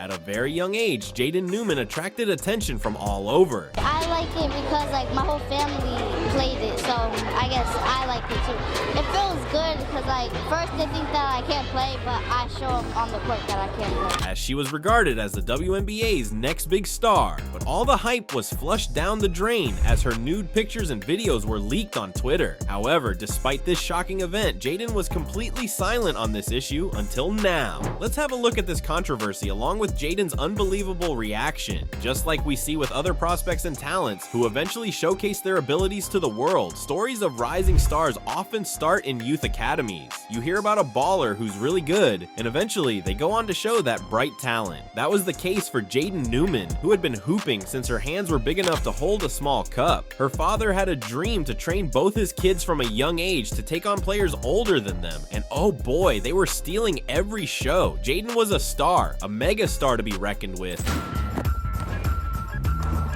At a very young age, Jaden Newman attracted attention from all over. I like it because like my whole family played it, so I guess I like it too. It feels good because like first they think that I can't play, but I show them on the court that I can play. As she was regarded as the WNBA's next big star, but all the hype was flushed down the drain as her nude pictures and videos were leaked on Twitter. However, despite this shocking event, Jaden was completely silent on this issue until now. Let's have a look at this controversy along with Jaden's unbelievable reaction. Just like we see with other prospects and talents who eventually showcase their abilities to the world, stories of rising stars often start in youth academies. You hear about a baller who's really good, and eventually they go on to show that bright talent. That was the case for Jaden Newman, who had been hooping since her hands were big enough to hold a small cup. Her father had a dream to train both his kids from a young age to take on players older than them, and oh boy, they were stealing every show. Jaden was a star, a mega star to be reckoned with.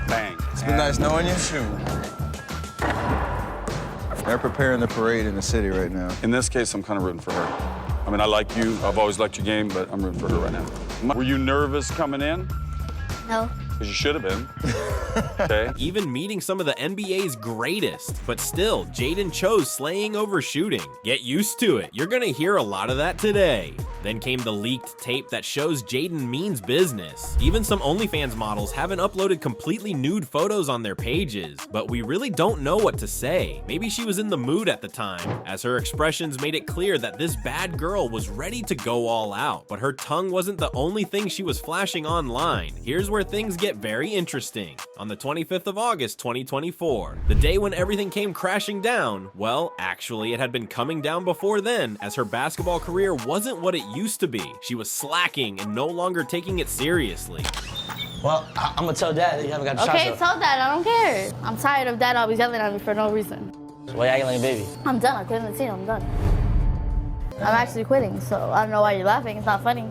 Bang. It's been nice knowing you. Shoot. They're preparing the parade in the city right now. In this case, I'm kind of rooting for her. I mean, I like you. I've always liked your game, but I'm rooting for her right now. Were you nervous coming in? No. Because you should have been. Okay. Even meeting some of the NBA's greatest, but still, Jaden chose slaying over shooting. Get used to it. You're gonna hear a lot of that today. Then came the leaked tape that shows Jaden means business. Even some OnlyFans models haven't uploaded completely nude photos on their pages, but we really don't know what to say. Maybe she was in the mood at the time, as her expressions made it clear that this bad girl was ready to go all out. But her tongue wasn't the only thing she was flashing online. Here's where things get very interesting. On the 25th of August, 2024, the day when everything came crashing down, well, actually it had been coming down before then, as her basketball career wasn't what it used to be. She was slacking and no longer taking it seriously. Well, I'm gonna tell Dad that you haven't got the shots Okay, up. tell Dad, I don't care. I'm tired of Dad always yelling at me for no reason. Why you acting like a baby? I'm done, I quit the team, I'm done. I'm actually quitting, so I don't know why you're laughing, it's not funny.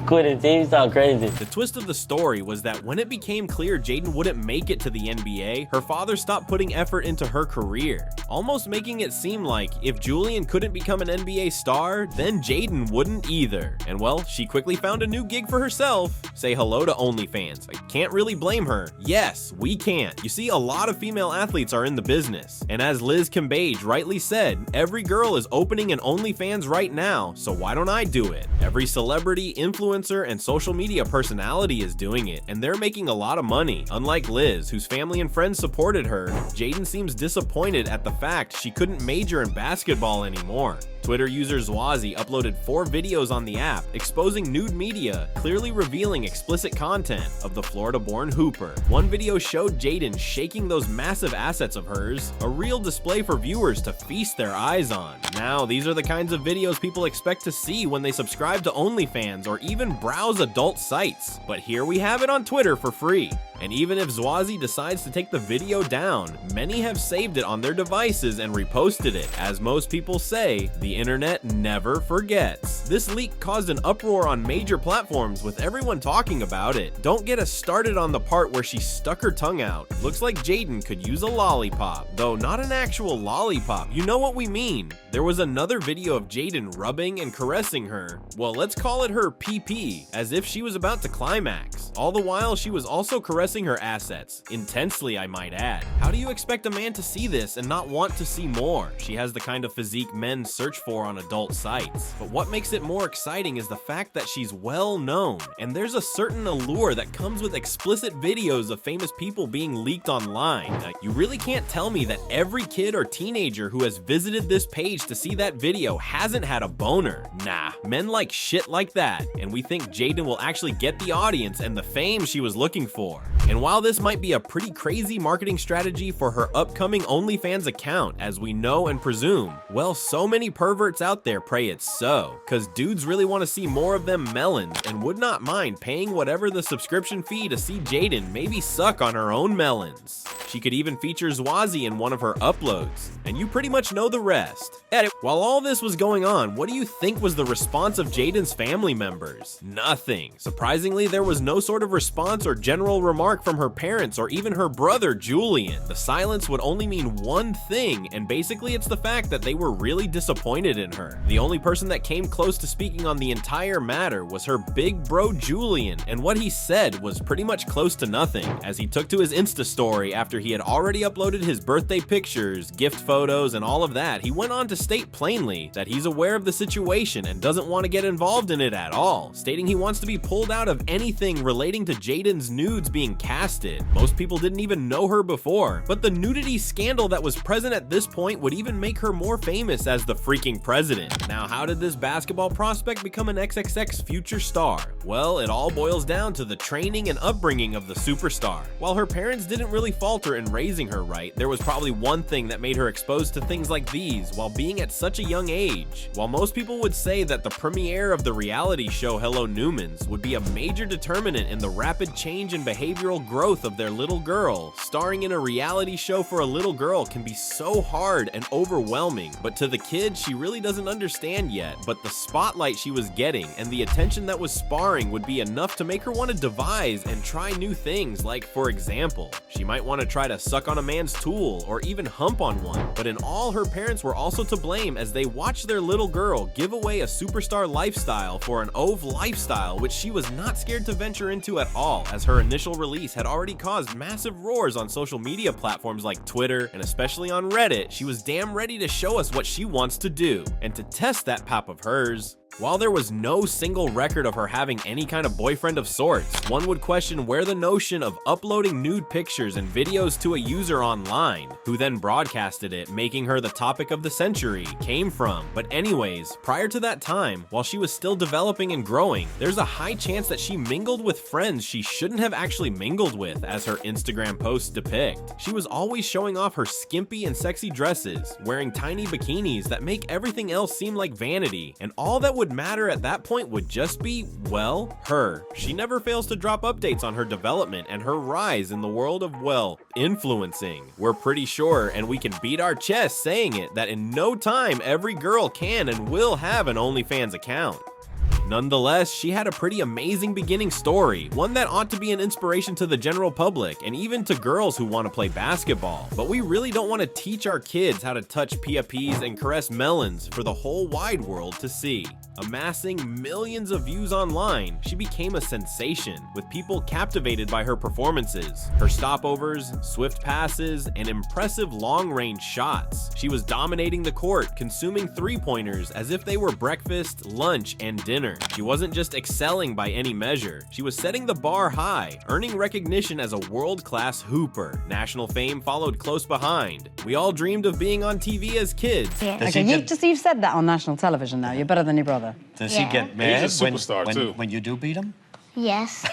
Quitting team sound crazy. The twist of the story was that when it became clear Jaden wouldn't make it to the NBA, her father stopped putting effort into her career, almost making it seem like if Julian couldn't become an NBA star, then Jaden wouldn't either. And well, she quickly found a new gig for herself. Say hello to OnlyFans. I can't really blame her. Yes, we can't. You see, a lot of female athletes are in the business, and as Liz Cambage rightly said, every girl is opening an OnlyFans right now, so why don't I do it? Every celebrity, influencer, and social media personality is doing it, and they're making a lot of money. Unlike Liz, whose family and friends supported her, Jaden seems disappointed at the fact she couldn't major in basketball anymore. Twitter user Zwazi uploaded 4 videos on the app exposing nude media, clearly revealing explicit content of the Florida-born hooper. One video showed Jaden shaking those massive assets of hers, a real display for viewers to feast their eyes on. Now, these are the kinds of videos people expect to see when they subscribe to OnlyFans or even browse adult sites. But here we have it on Twitter for free. And even if Zwazi decides to take the video down, many have saved it on their devices and reposted it. As most people say, the internet never forgets. This leak caused an uproar on major platforms with everyone talking about it. Don't get us started on the part where she stuck her tongue out. Looks like Jaden could use a lollipop, though not an actual lollipop. You know what we mean. There was another video of Jaden rubbing and caressing her. Well, let's call it her PP, as if she was about to climax. All the while, she was also caressing her assets, intensely I might add. How do you expect a man to see this and not want to see more? She has the kind of physique men search for on adult sites. But what makes it more exciting is the fact that she's well known, and there's a certain allure that comes with explicit videos of famous people being leaked online. You really can't tell me that every kid or teenager who has visited this page to see that video hasn't had a boner. Nah, men like shit like that, and we think Jaden will actually get the audience and the fame she was looking for. And while this might be a pretty crazy marketing strategy for her upcoming OnlyFans account, as we know and presume, well, so many perverts out there pray it's so, cause dudes really want to see more of them melons and would not mind paying whatever the subscription fee to see Jaden maybe suck on her own melons. She could even feature Zwazi in one of her uploads, and you pretty much know the rest. While all this was going on, what do you think was the response of Jaden's family members? Nothing. Surprisingly, there was no sort of response or general remark from her parents or even her brother, Julian. The silence would only mean one thing, and basically it's the fact that they were really disappointed in her. The only person that came close to speaking on the entire matter was her big bro, Julian, and what he said was pretty much close to nothing, as he took to his Insta story after he had already uploaded his birthday pictures, gift photos, and all of that. He went on to state plainly that he's aware of the situation and doesn't want to get involved in it at all, stating he wants to be pulled out of anything relating to Jaden's nudes being casted. Most people didn't even know her before, but the nudity scandal that was present at this point would even make her more famous as the freaking president. Now, how did this basketball prospect become an XXX future star? Well, it all boils down to the training and upbringing of the superstar. While her parents didn't really falter in raising her right, there was probably one thing that made her exposed to things like these while being at such a young age. While most people would say that the premiere of the reality show Hello Newmans would be a major determinant in the rapid change and behavioral growth of their little girl, starring in a reality show for a little girl can be so hard and overwhelming, but to the kid, she really doesn't understand yet. But the spotlight she was getting and the attention that was sparring would be enough to make her want to devise and try new things. Like, for example, she might want to try to suck on a man's tool or even hump on one. But in all, her parents were also to blame as they watched their little girl give away a superstar lifestyle for an OV lifestyle, which she was not scared to venture into at all, as her initial release had already caused massive roars on social media platforms like Twitter, and especially on Reddit. She was damn ready to show us what she wants to do and to test that pop of hers. While there was no single record of her having any kind of boyfriend of sorts, one would question where the notion of uploading nude pictures and videos to a user online, who then broadcasted it, making her the topic of the century, came from. But anyways, prior to that time, while she was still developing and growing, there's a high chance that she mingled with friends she shouldn't have actually mingled with, as her Instagram posts depict. She was always showing off her skimpy and sexy dresses, wearing tiny bikinis that make everything else seem like vanity, and all that would matter at that point would just be, well, her. She never fails to drop updates on her development and her rise in the world of, well, influencing. We're pretty sure, and we can beat our chest saying it, that in no time every girl can and will have an OnlyFans account. Nonetheless, she had a pretty amazing beginning story, one that ought to be an inspiration to the general public and even to girls who want to play basketball. But we really don't want to teach our kids how to touch PFPs and caress melons for the whole wide world to see. Amassing millions of views online, she became a sensation, with people captivated by her performances, her stopovers, swift passes, and impressive long-range shots. She was dominating the court, consuming three-pointers as if they were breakfast, lunch, and dinner. She wasn't just excelling by any measure, she was setting the bar high, earning recognition as a world-class hooper. National fame followed close behind. We all dreamed of being on TV as kids. Yeah. Okay, you've said that on national television now. You're better than your brother. Does he get mad He's a superstar, when you do beat him? Yes.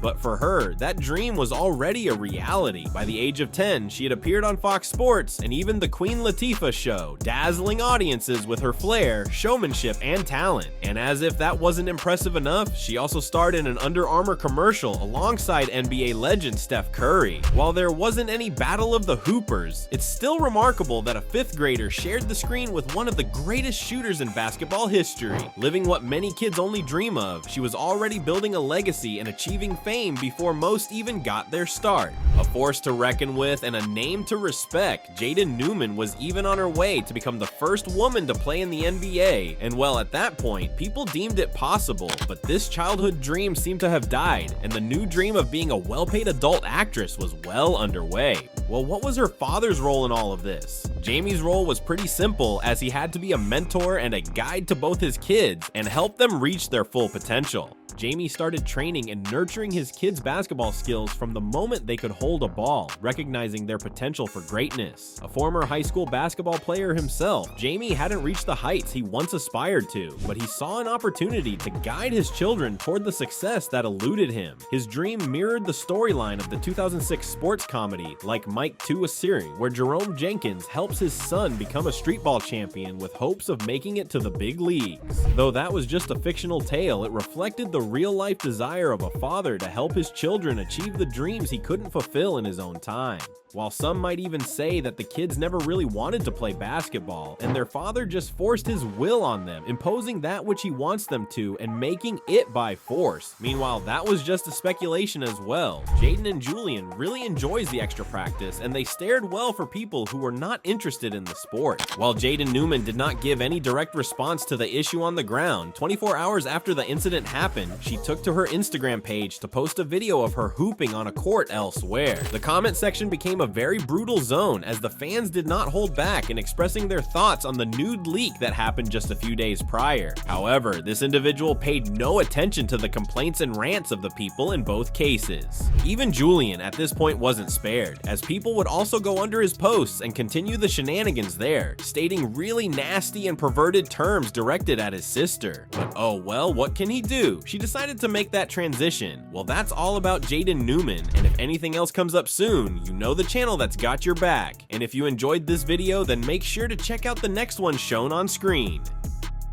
But for her, that dream was already a reality. By the age of 10, she had appeared on Fox Sports and even the Queen Latifah show, dazzling audiences with her flair, showmanship, and talent. And as if that wasn't impressive enough, she also starred in an Under Armour commercial alongside NBA legend Steph Curry. While there wasn't any battle of the hoopers, it's still remarkable that a 5th grader shared the screen with one of the greatest shooters in basketball history. Living what many kids only dream of, she was already building a legacy and achieving fame before most even got their start. A force to reckon with and a name to respect, Jaden Newman was even on her way to become the first woman to play in the NBA, and well, at that point, people deemed it possible, but this childhood dream seemed to have died, and the new dream of being a well-paid adult actress was well underway. Well, what was her father's role in all of this? Jamie's role was pretty simple, as he had to be a mentor and a guide to both his kids and help them reach their full potential. Jamie started training and nurturing his kids' basketball skills from the moment they could hold a ball, recognizing their potential for greatness. A former high school basketball player himself, Jamie hadn't reached the heights he once aspired to, but he saw an opportunity to guide his children toward the success that eluded him. His dream mirrored the storyline of the 2006 sports comedy Like Mike 2 a Series, where Jerome Jenkins helps his son become a streetball champion with hopes of making it to the big leagues. Though that was just a fictional tale, it reflected the real-life desire of a father to help his children achieve the dreams he couldn't fulfill in his own time. While some might even say that the kids never really wanted to play basketball, and their father just forced his will on them, imposing that which he wants them to and making it by force. Meanwhile, that was just a speculation as well. Jaden and Julian really enjoys the extra practice, and they stared well for people who were not interested in the sport. While Jaden Newman did not give any direct response to the issue on the ground, 24 hours after the incident happened, she took to her Instagram page to post a video of her hooping on a court elsewhere. The comment section became a very brutal zone as the fans did not hold back in expressing their thoughts on the nude leak that happened just a few days prior. However, this individual paid no attention to the complaints and rants of the people in both cases. Even Julian at this point wasn't spared, as people would also go under his posts and continue the shenanigans there, stating really nasty and perverted terms directed at his sister. But oh well, what can he do? She decided to make that transition. Well, that's all about Jaden Newman, and if anything else comes up soon, you know the channel that's got your back. And if you enjoyed this video, then make sure to check out the next one shown on screen.